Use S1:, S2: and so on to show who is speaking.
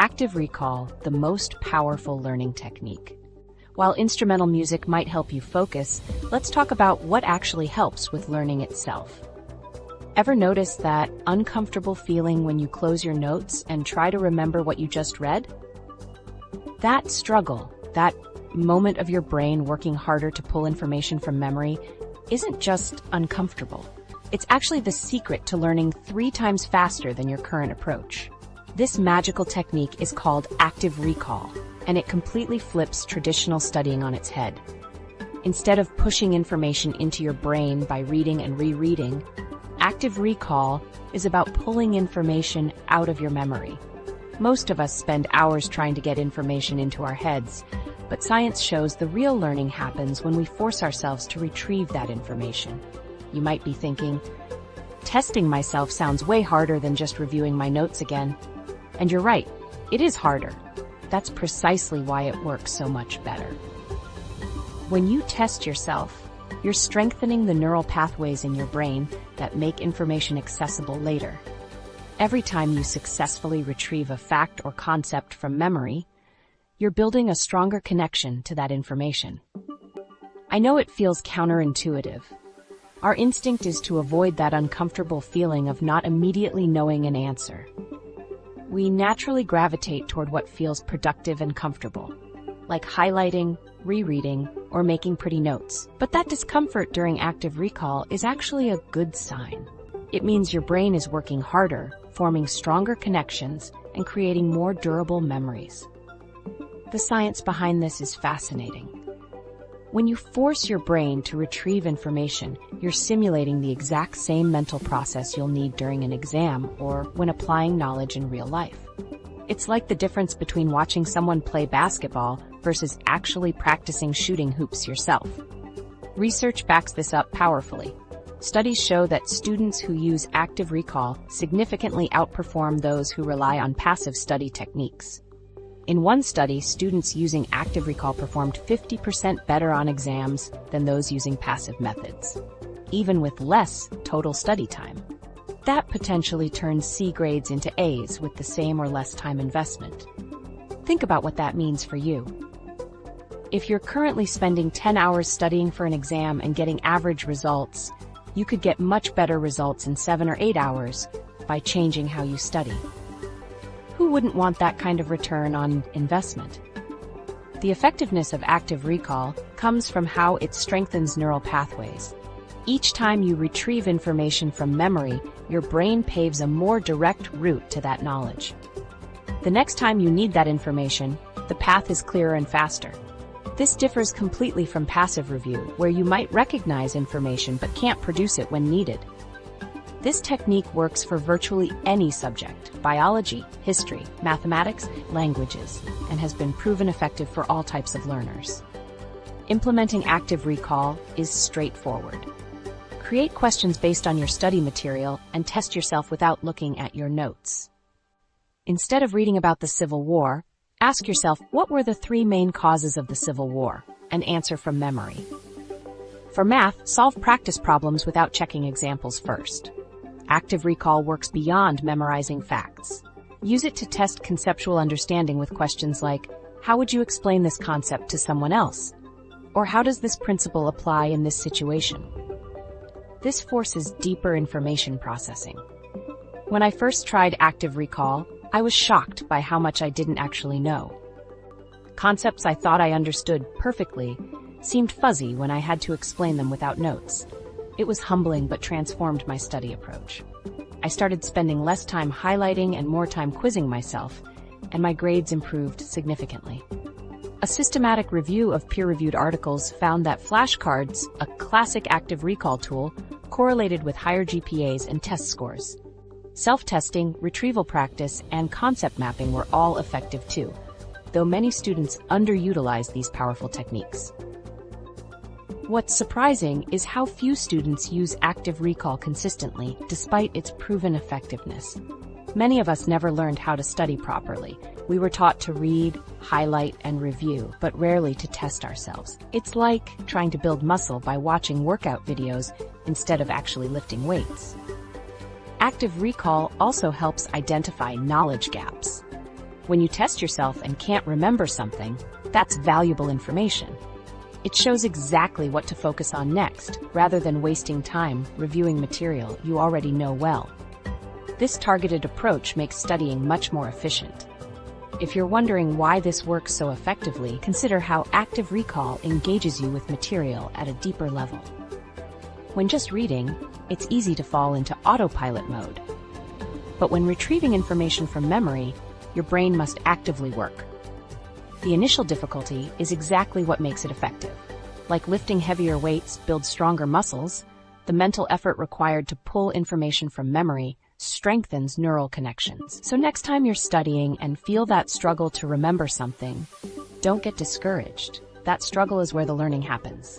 S1: Active recall, the most powerful learning technique. While instrumental music might help you focus, let's talk about what actually helps with learning itself. Ever notice that uncomfortable feeling when you close your notes and try to remember what you just read? That struggle, that moment of your brain working harder to pull information from memory, isn't just uncomfortable. It's actually the secret to learning 3 times faster than your current approach. This magical technique is called active recall, and it completely flips traditional studying on its head. Instead of pushing information into your brain by reading and rereading, active recall is about pulling information out of your memory. Most of us spend hours trying to get information into our heads, but science shows the real learning happens when we force ourselves to retrieve that information. You might be thinking, testing myself sounds way harder than just reviewing my notes again. And you're right, it is harder. That's precisely why it works so much better. When you test yourself, you're strengthening the neural pathways in your brain that make information accessible later. Every time you successfully retrieve a fact or concept from memory, you're building a stronger connection to that information. I know it feels counterintuitive. Our instinct is to avoid that uncomfortable feeling of not immediately knowing an answer. We naturally gravitate toward what feels productive and comfortable, like highlighting, rereading, or making pretty notes. But that discomfort during active recall is actually a good sign. It means your brain is working harder, forming stronger connections, and creating more durable memories. The science behind this is fascinating. When you force your brain to retrieve information, you're simulating the exact same mental process you'll need during an exam or when applying knowledge in real life. It's like the difference between watching someone play basketball versus actually practicing shooting hoops yourself. Research backs this up powerfully. Studies show that students who use active recall significantly outperform those who rely on passive study techniques. In one study, students using active recall performed 50% better on exams than those using passive methods, even with less total study time. That potentially turns C grades into A's with the same or less time investment. Think about what that means for you. If you're currently spending 10 hours studying for an exam and getting average results, you could get much better results in 7 or 8 hours by changing how you study. Who wouldn't want that kind of return on investment? The effectiveness of active recall comes from how it strengthens neural pathways. Each time you retrieve information from memory, your brain paves a more direct route to that knowledge. The next time you need that information, the path is clearer and faster. This differs completely from passive review, where you might recognize information but can't produce it when needed. This technique works for virtually any subject: biology, history, mathematics, languages, and has been proven effective for all types of learners. Implementing active recall is straightforward. Create questions based on your study material and test yourself without looking at your notes. Instead of reading about the Civil War, ask yourself, what were the 3 main causes of the Civil War, and answer from memory. For math, solve practice problems without checking examples first. Active recall works beyond memorizing facts. Use it to test conceptual understanding with questions like, how would you explain this concept to someone else? Or how does this principle apply in this situation? This forces deeper information processing. When I first tried active recall, I was shocked by how much I didn't actually know. Concepts I thought I understood perfectly seemed fuzzy when I had to explain them without notes. It was humbling but transformed my study approach. I started spending less time highlighting and more time quizzing myself, and my grades improved significantly. A systematic review of peer-reviewed articles found that flashcards, a classic active recall tool, correlated with higher GPAs and test scores. Self-testing, retrieval practice, and concept mapping were all effective too, though many students underutilize these powerful techniques. What's surprising is how few students use active recall consistently, despite its proven effectiveness. Many of us never learned how to study properly. We were taught to read, highlight, and review, but rarely to test ourselves. It's like trying to build muscle by watching workout videos instead of actually lifting weights. Active recall also helps identify knowledge gaps. When you test yourself and can't remember something, that's valuable information. It shows exactly what to focus on next, rather than wasting time reviewing material you already know well. This targeted approach makes studying much more efficient. If you're wondering why this works so effectively, consider how active recall engages you with material at a deeper level. When just reading, it's easy to fall into autopilot mode. But when retrieving information from memory, your brain must actively work. The initial difficulty is exactly what makes it effective. Like lifting heavier weights builds stronger muscles, the mental effort required to pull information from memory strengthens neural connections. So next time you're studying and feel that struggle to remember something, don't get discouraged. That struggle is where the learning happens.